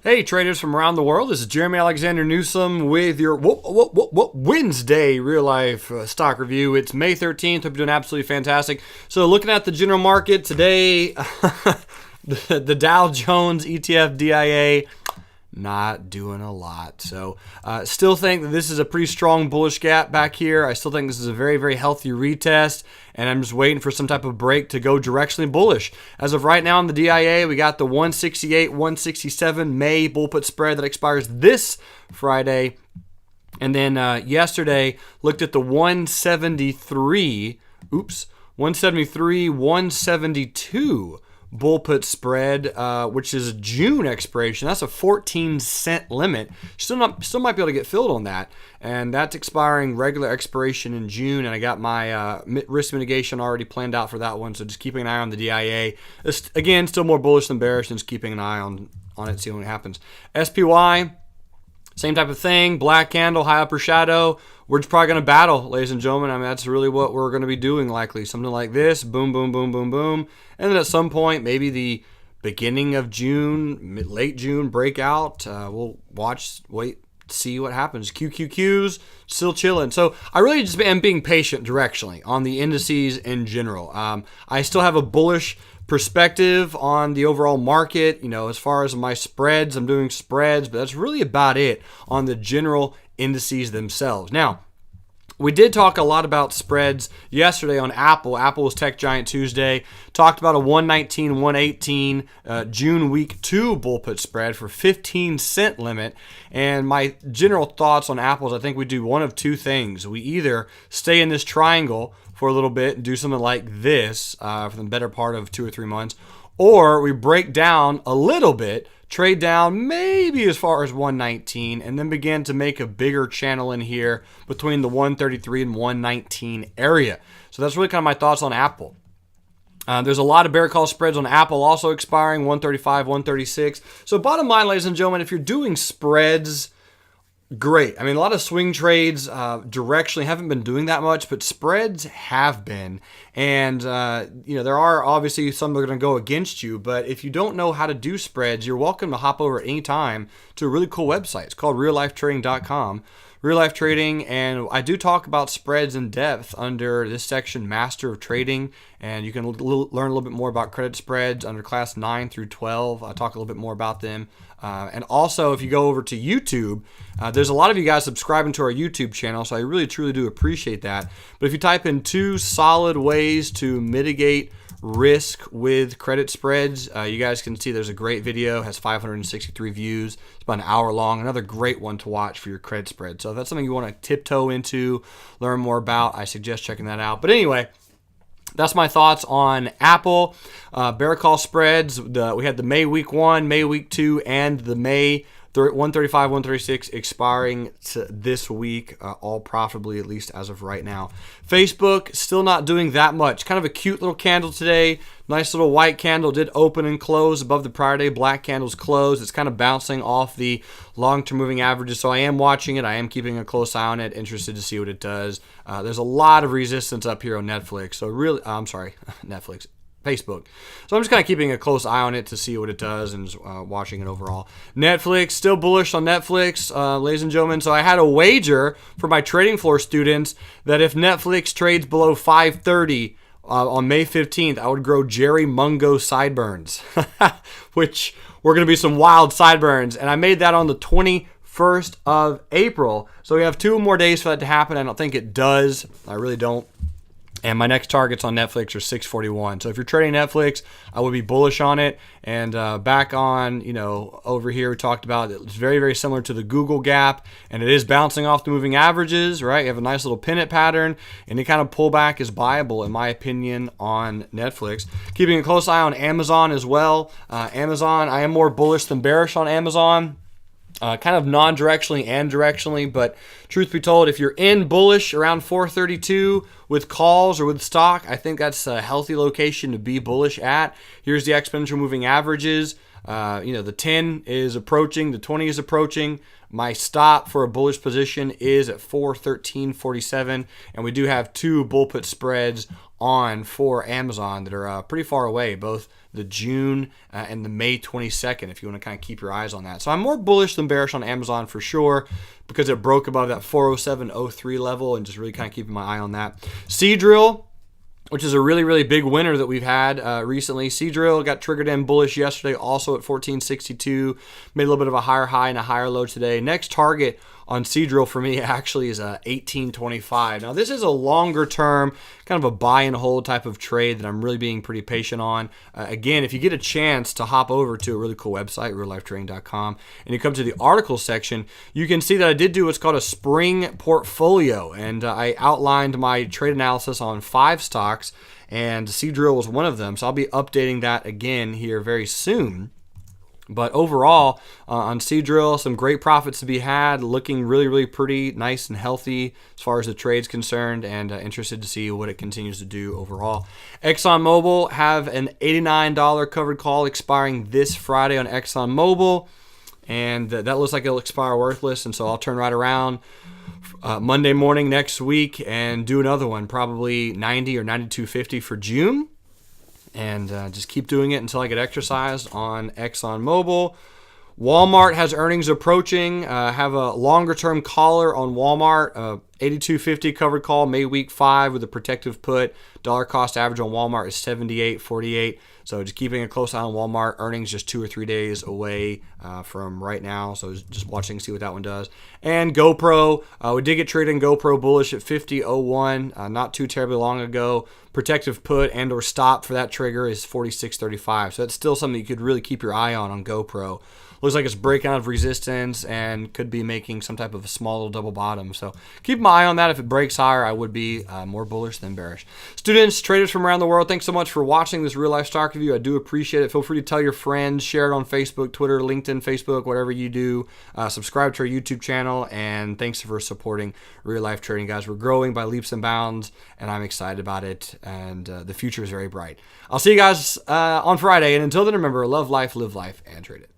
Hey traders from around the world, this is Jerremy Alexander Newsome with your Wednesday real life stock review. It's May 13th. Hope you're doing absolutely fantastic. So looking at the general market today, the Dow Jones ETF DIA not doing a lot. So still think that this is a pretty strong bullish gap back here. I still think this is a very, very healthy retest, and I'm just waiting for some type of break to go directionally bullish. As of right now in the DIA, we got the 168, 167 May bull put spread that expires this Friday. And then yesterday, looked at the 173, 172 bull put spread, which is a June expiration. That's a 14-cent limit. Still might be able to get filled on that, and that's expiring regular expiration in June. And I got my risk mitigation already planned out for that one. So just keeping an eye on the DIA. Again, still more bullish than bearish, and just keeping an eye on it, seeing what happens. SPY. Same type of thing, black candle, high upper shadow. We're just probably going to battle, ladies and gentlemen. I mean, that's really what we're going to be doing likely. Something like this, boom, boom, boom, boom, boom. And then at some point, maybe the beginning of June, late June breakout. We'll wait, see what happens. QQQs, still chilling. So I really just am being patient directionally on the indices in general. I still have a bullish perspective on the overall market. As far as my spreads, I'm doing spreads, but that's really about it on the general indices themselves. Now, we did talk a lot about spreads yesterday on Apple. Apple was Tech Giant Tuesday. Talked about a 119, 118 June week 2 bull put spread for 15-cent limit. And my general thoughts on Apple is I think we do one of two things. We either stay in this triangle for a little bit and do something like this for the better part of 2 or 3 months, or we break down a little bit, trade down maybe as far as 119, and then begin to make a bigger channel in here between the 133 and 119 area. So that's really kind of my thoughts on Apple. There's a lot of bear call spreads on Apple also expiring, 135, 136. So bottom line, ladies and gentlemen, if you're doing spreads, great. I mean, a lot of swing trades directionally haven't been doing that much, but spreads have been. And, there are obviously some that are going to go against you, but if you don't know how to do spreads, you're welcome to hop over at any time to a really cool website. It's called reallifetrading.com. Real Life Trading, and I do talk about spreads in depth under this section, Master of Trading, and you can learn a little bit more about credit spreads under class 9 through 12. I talk a little bit more about them. And also, if you go over to YouTube, there's a lot of you guys subscribing to our YouTube channel, so I really, truly do appreciate that. But if you type in 2 solid ways to mitigate risk with credit spreads, you guys can see there's a great video, has 563 views. It's about an hour long. Another great one to watch for your credit spread. So if that's something you want to tiptoe into, learn more about, I suggest checking that out. But anyway, that's my thoughts on Apple. Bear call spreads. We had the May week 1, May week 2, and the May 135, 136 expiring this week, all profitably, at least as of right now. Facebook still not doing that much. Kind of a cute little candle today. Nice little white candle. Did open and close above the prior day. Black candles closed. It's kind of bouncing off the long-term moving averages. So I am watching it. I am keeping a close eye on it. Interested to see what it does. There's a lot of resistance up here on Netflix. So really, Netflix. Facebook. So I'm just kind of keeping a close eye on it to see what it does and watching it overall. Netflix, still bullish on Netflix, ladies and gentlemen. So I had a wager for my trading floor students that if Netflix trades below 530 on May 15th, I would grow Jerry Mungo sideburns, which were going to be some wild sideburns. And I made that on the 21st of April. So we have 2 more days for that to happen. I don't think it does. I really don't. And my next targets on Netflix are 641. So if you're trading Netflix, I would be bullish on it. And back on, over here, we talked about it's very, very similar to the Google gap. And it is bouncing off the moving averages, right? You have a nice little pennant pattern. Any kind of pullback is viable, in my opinion, on Netflix. Keeping a close eye on Amazon as well. Amazon, I am more bullish than bearish on Amazon. Kind of non-directionally and directionally, but truth be told, if you're in bullish around 432 with calls or with stock, I think that's a healthy location to be bullish at. Here's the exponential moving averages. The 10 is approaching, the 20 is approaching. My stop for a bullish position is at 413.47, and we do have 2 bull put spreads on for Amazon that are pretty far away, both the June and the May 22nd, if you want to kind of keep your eyes on that. So I'm more bullish than bearish on Amazon for sure, because it broke above that 407.03 level, and just really kind of keeping my eye on that. Seadrill, which is a really, really big winner that we've had recently. Seadrill got triggered in bullish yesterday, also at 1462. Made a little bit of a higher high and a higher low today. Next target on Seadrill for me actually is 1825. Now, this is a longer term, kind of a buy and hold type of trade that I'm really being pretty patient on. Again, if you get a chance to hop over to a really cool website, reallifetrading.com, and you come to the article section, you can see that I did do what's called a spring portfolio, and I outlined my trade analysis on 5 stocks, and Seadrill was one of them. So I'll be updating that again here very soon. But overall, on Seadrill, some great profits to be had, looking really, really pretty nice and healthy as far as the trade's concerned, and interested to see what it continues to do overall. ExxonMobil have an $89 covered call expiring this Friday on ExxonMobil, and that looks like it'll expire worthless, and so I'll turn right around Monday morning next week and do another one, probably 90 or 92.50 for June. And just keep doing it until I get exercised on ExxonMobil. Walmart has earnings approaching. Have a longer-term caller on Walmart. 82.50 covered call, May week 5 with a protective put. Dollar cost average on Walmart is 78.48. So just keeping a close eye on Walmart. Earnings just 2 or 3 days away from right now. So just watching to see what that one does. And GoPro. We did get traded in GoPro bullish at 50.01 not too terribly long ago. Protective put and or stop for that trigger is 46.35. So that's still something you could really keep your eye on GoPro. Looks like it's breaking out of resistance and could be making some type of a small little double bottom. So keep my eye on that. If it breaks higher, I would be more bullish than bearish. Students, traders from around the world, thanks so much for watching this real life stock review. I do appreciate it. Feel free to tell your friends, share it on Facebook, Twitter, LinkedIn, Facebook, whatever you do. Subscribe to our YouTube channel, and thanks for supporting real life trading, guys. We're growing by leaps and bounds, and I'm excited about it, and the future is very bright. I'll see you guys on Friday, and until then, remember, love life, live life, and trade it.